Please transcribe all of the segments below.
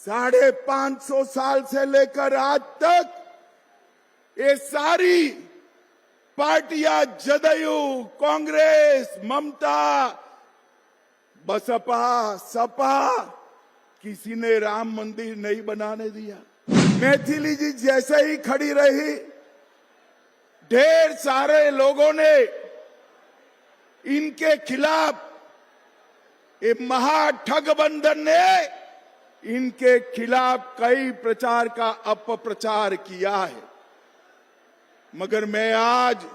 550 साल से लेकर आज तक ये सारी पार्टियां, जदयू, कांग्रेस, ममता, बसपा, सपा, किसी ने राम मंदिर नहीं बनाने दिया। मैथिली जी जैसे ही खड़ी रही, ढेर सारे लोगों ने इनके खिलाफ, ये महाठगबंधन ने इनके खिलाफ कई प्रचार का अपप्रचार किया है। मगर मैं आज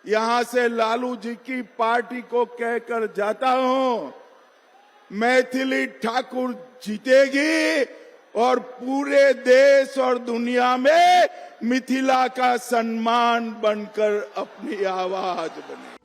यहां से लालू जी की पार्टी को कहकर जाता हूं, मैथिली ठाकुर जीतेगी और पूरे देश और दुनिया में मिथिला का सम्मान बनकर अपनी आवाज बने।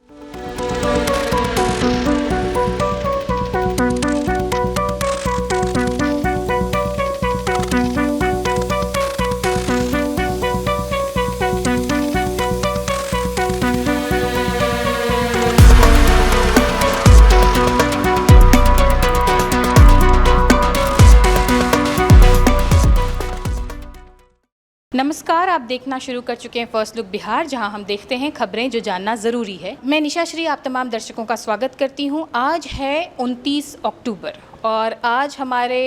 नमस्कार, आप देखना शुरू कर चुके हैं फर्स्ट लुक बिहार, जहां हम देखते हैं खबरें जो जानना ज़रूरी है। मैं निशा श्री आप तमाम दर्शकों का स्वागत करती हूं। आज है 29 अक्टूबर और आज हमारे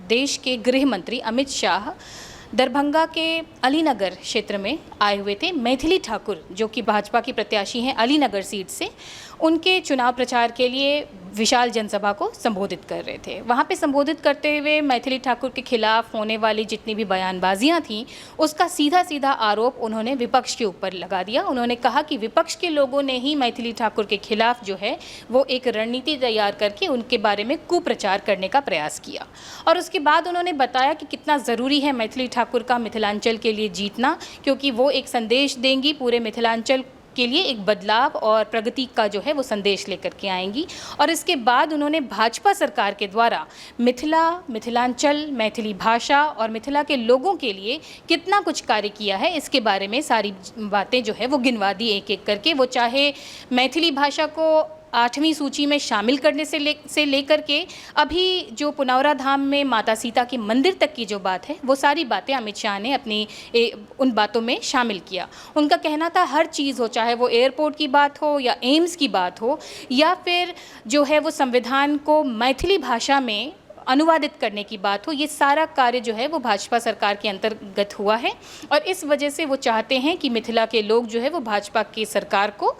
देश के गृह मंत्री अमित शाह दरभंगा के अलीनगर क्षेत्र में आए हुए थे। मैथिली ठाकुर जो कि भाजपा की प्रत्याशी हैं अलीनगर सीट से, उनके चुनाव प्रचार के लिए विशाल जनसभा को संबोधित कर रहे थे। वहाँ पे संबोधित करते हुए मैथिली ठाकुर के खिलाफ होने वाली जितनी भी बयानबाजियाँ थीं, उसका सीधा सीधा आरोप उन्होंने विपक्ष के ऊपर लगा दिया। उन्होंने कहा कि विपक्ष के लोगों ने ही मैथिली ठाकुर के खिलाफ जो है वो एक रणनीति तैयार करके उनके बारे में कुप्रचार करने का प्रयास किया। और उसके बाद उन्होंने बताया कि कितना ज़रूरी है मैथिली ठाकुर का मिथिलांचल के लिए जीतना, क्योंकि वो एक संदेश देंगी पूरे मिथिलांचल के लिए, एक बदलाव और प्रगति का जो है वो संदेश लेकर के आएंगी। और इसके बाद उन्होंने भाजपा सरकार के द्वारा मिथिला, मिथिलांचल, मैथिली भाषा और मिथिला के लोगों के लिए कितना कुछ कार्य किया है, इसके बारे में सारी बातें जो है वो गिनवा दी एक एक करके। वो चाहे मैथिली भाषा को 8वीं सूची में शामिल करने से लेकर के अभी जो पुनौरा धाम में माता सीता की मंदिर तक की जो बात है, वो सारी बातें अमित शाह ने अपनी उन बातों में शामिल किया। उनका कहना था हर चीज़ हो, चाहे वो एयरपोर्ट की बात हो या एम्स की बात हो या फिर जो है वो संविधान को मैथिली भाषा में अनुवादित करने की बात हो, ये सारा कार्य जो है वो भाजपा सरकार के अंतर्गत हुआ है। और इस वजह से वो चाहते हैं कि मिथिला के लोग जो है वो भाजपा की सरकार को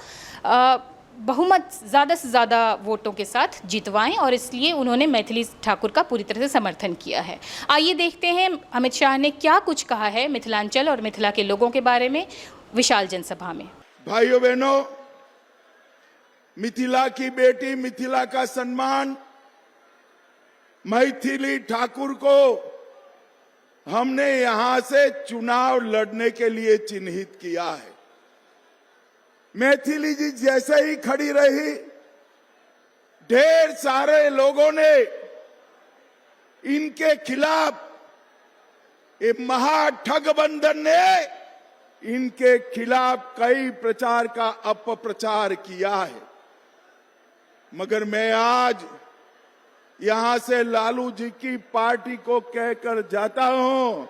बहुमत ज़्यादा से ज़्यादा वोटों के साथ जितवाएं, और इसलिए उन्होंने मैथिली ठाकुर का पूरी तरह से समर्थन किया है। आइए देखते हैं अमित शाह ने क्या कुछ कहा है मिथिलांचल और मिथिला के लोगों के बारे में विशाल जनसभा में। भाइयों बहनों, मिथिला की बेटी, मिथिला का सम्मान, मैथिली ठाकुर को हमने यहां से चुनाव लड़ने के लिए चिन्हित किया है। मैथिली जी जैसे ही खड़ी रही, ढेर सारे लोगों ने इनके खिलाफ, ये महाठगबंधन ने इनके खिलाफ कई प्रचार का अपप्रचार किया है। मगर मैं आज यहां से लालू जी की पार्टी को कहकर जाता हूं,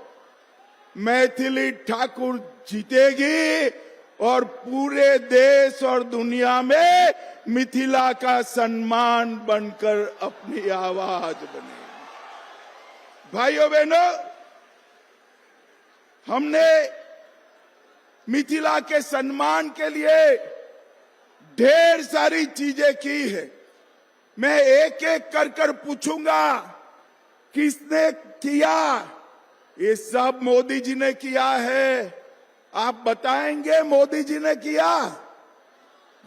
मैथिली ठाकुर जीतेगी और पूरे देश और दुनिया में मिथिला का सम्मान बनकर अपनी आवाज बने। भाइयों बहनों, हमने मिथिला के सम्मान के लिए ढेर सारी चीजें की है। मैं एक एक कर पूछूंगा किसने किया। ये सब मोदी जी ने किया है। आप बताएंगे मोदी जी ने किया?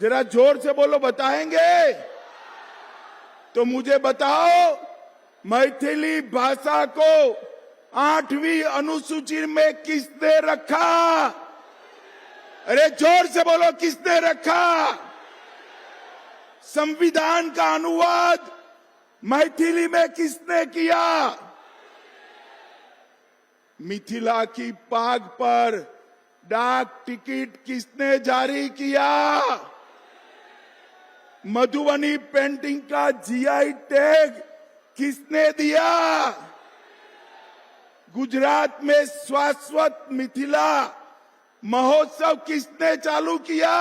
जरा जोर से बोलो, बताएंगे? तो मुझे बताओ, मैथिली भाषा को 8वीं अनुसूची में किसने रखा? अरे जोर से बोलो, किसने रखा? संविधान का अनुवाद मैथिली में किसने किया? मिथिला की पाग पर डाक टिकट किसने जारी किया? मधुबनी पेंटिंग का जीआई टैग किसने दिया? गुजरात में शाश्वत मिथिला महोत्सव किसने चालू किया?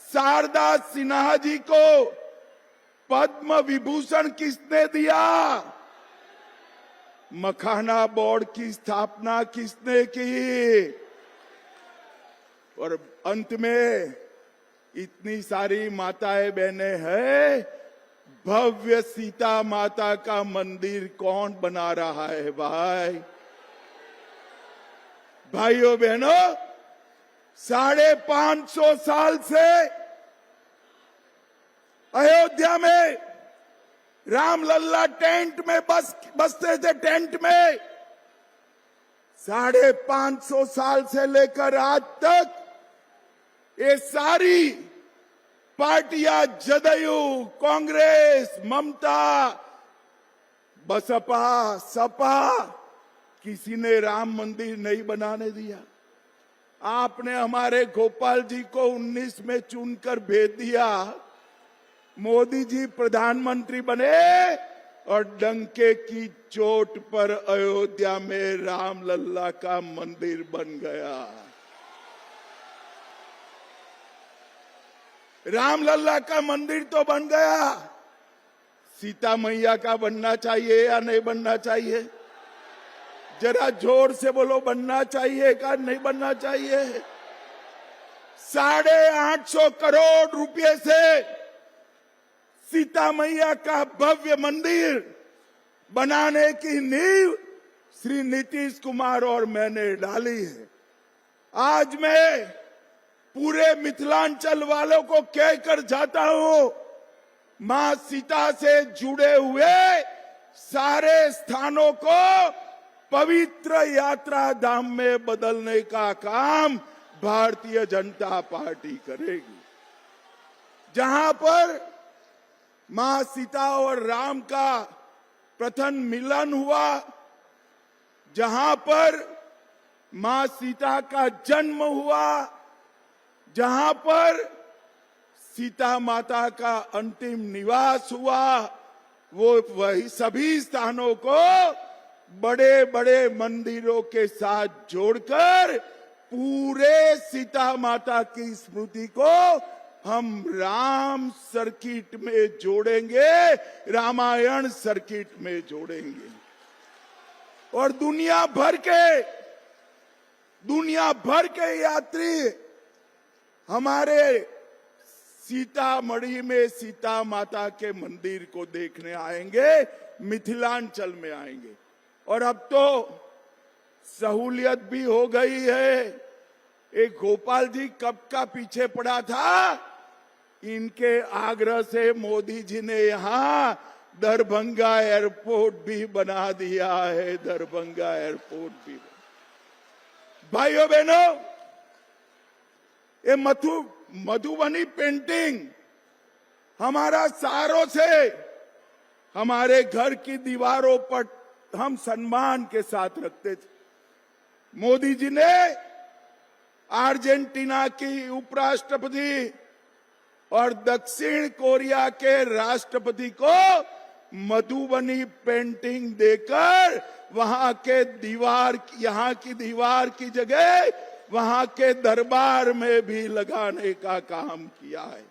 शारदा सिन्हा जी को पद्म विभूषण किसने दिया? मखाना बोर्ड की स्थापना किसने की? और अंत में इतनी सारी माताएं बहनें हैं, भव्य सीता माता का मंदिर कौन बना रहा है भाई? भाइयों बहनों, 550 साल से अयोध्या में रामलल्ला टेंट में बसते थे। टेंट में 550 साल से लेकर आज तक ये सारी पार्टियां, जदयू, कांग्रेस, ममता, बसपा, सपा, किसी ने राम मंदिर नहीं बनाने दिया। आपने हमारे गोपाल जी को 19 में चुनकर भेज दिया। मोदी जी प्रधानमंत्री बने और डंके की चोट पर अयोध्या में रामलल्ला का मंदिर बन गया। रामलल्ला का मंदिर तो बन गया, सीता मैया का बनना चाहिए या नहीं बनना चाहिए? जरा जोर से बोलो, बनना चाहिए का नहीं बनना चाहिए? 850 करोड़ रुपए से सीता मैया का भव्य मंदिर बनाने की नींव श्री नीतीश कुमार और मैंने डाली है। आज मैं पूरे मिथिलांचल वालों को कहकर जाता हूं, मां सीता से जुड़े हुए सारे स्थानों को पवित्र यात्रा धाम में बदलने का काम भारतीय जनता पार्टी करेगी। जहां पर मां सीता और राम का प्रथम मिलन हुआ, जहां पर मां सीता का जन्म हुआ, जहां पर सीता माता का अंतिम निवास हुआ, वो वही सभी स्थानों को बड़े बड़े मंदिरों के साथ जोड़कर पूरे सीता माता की स्मृति को हम राम सर्किट में जोड़ेंगे, रामायण सर्किट में जोड़ेंगे। और दुनिया भर के यात्री हमारे सीतामढ़ी में सीता माता के मंदिर को देखने आएंगे, मिथिलांचल में आएंगे। और अब तो सहूलियत भी हो गई है। एक गोपाल जी कब का पीछे पड़ा था, इनके आग्रह से मोदी जी ने यहाँ दरभंगा एयरपोर्ट भी बना दिया है। दरभंगा एयरपोर्ट भी। भाइयों बहनों, ये मधुबनी पेंटिंग हमारा सालों से हमारे घर की दीवारों पर हम सम्मान के साथ रखते थे। मोदी जी ने अर्जेंटीना की उपराष्ट्रपति और दक्षिण कोरिया के राष्ट्रपति को मधुबनी पेंटिंग देकर वहां के यहाँ की दीवार की जगह वहां के दरबार में भी लगाने का काम किया है।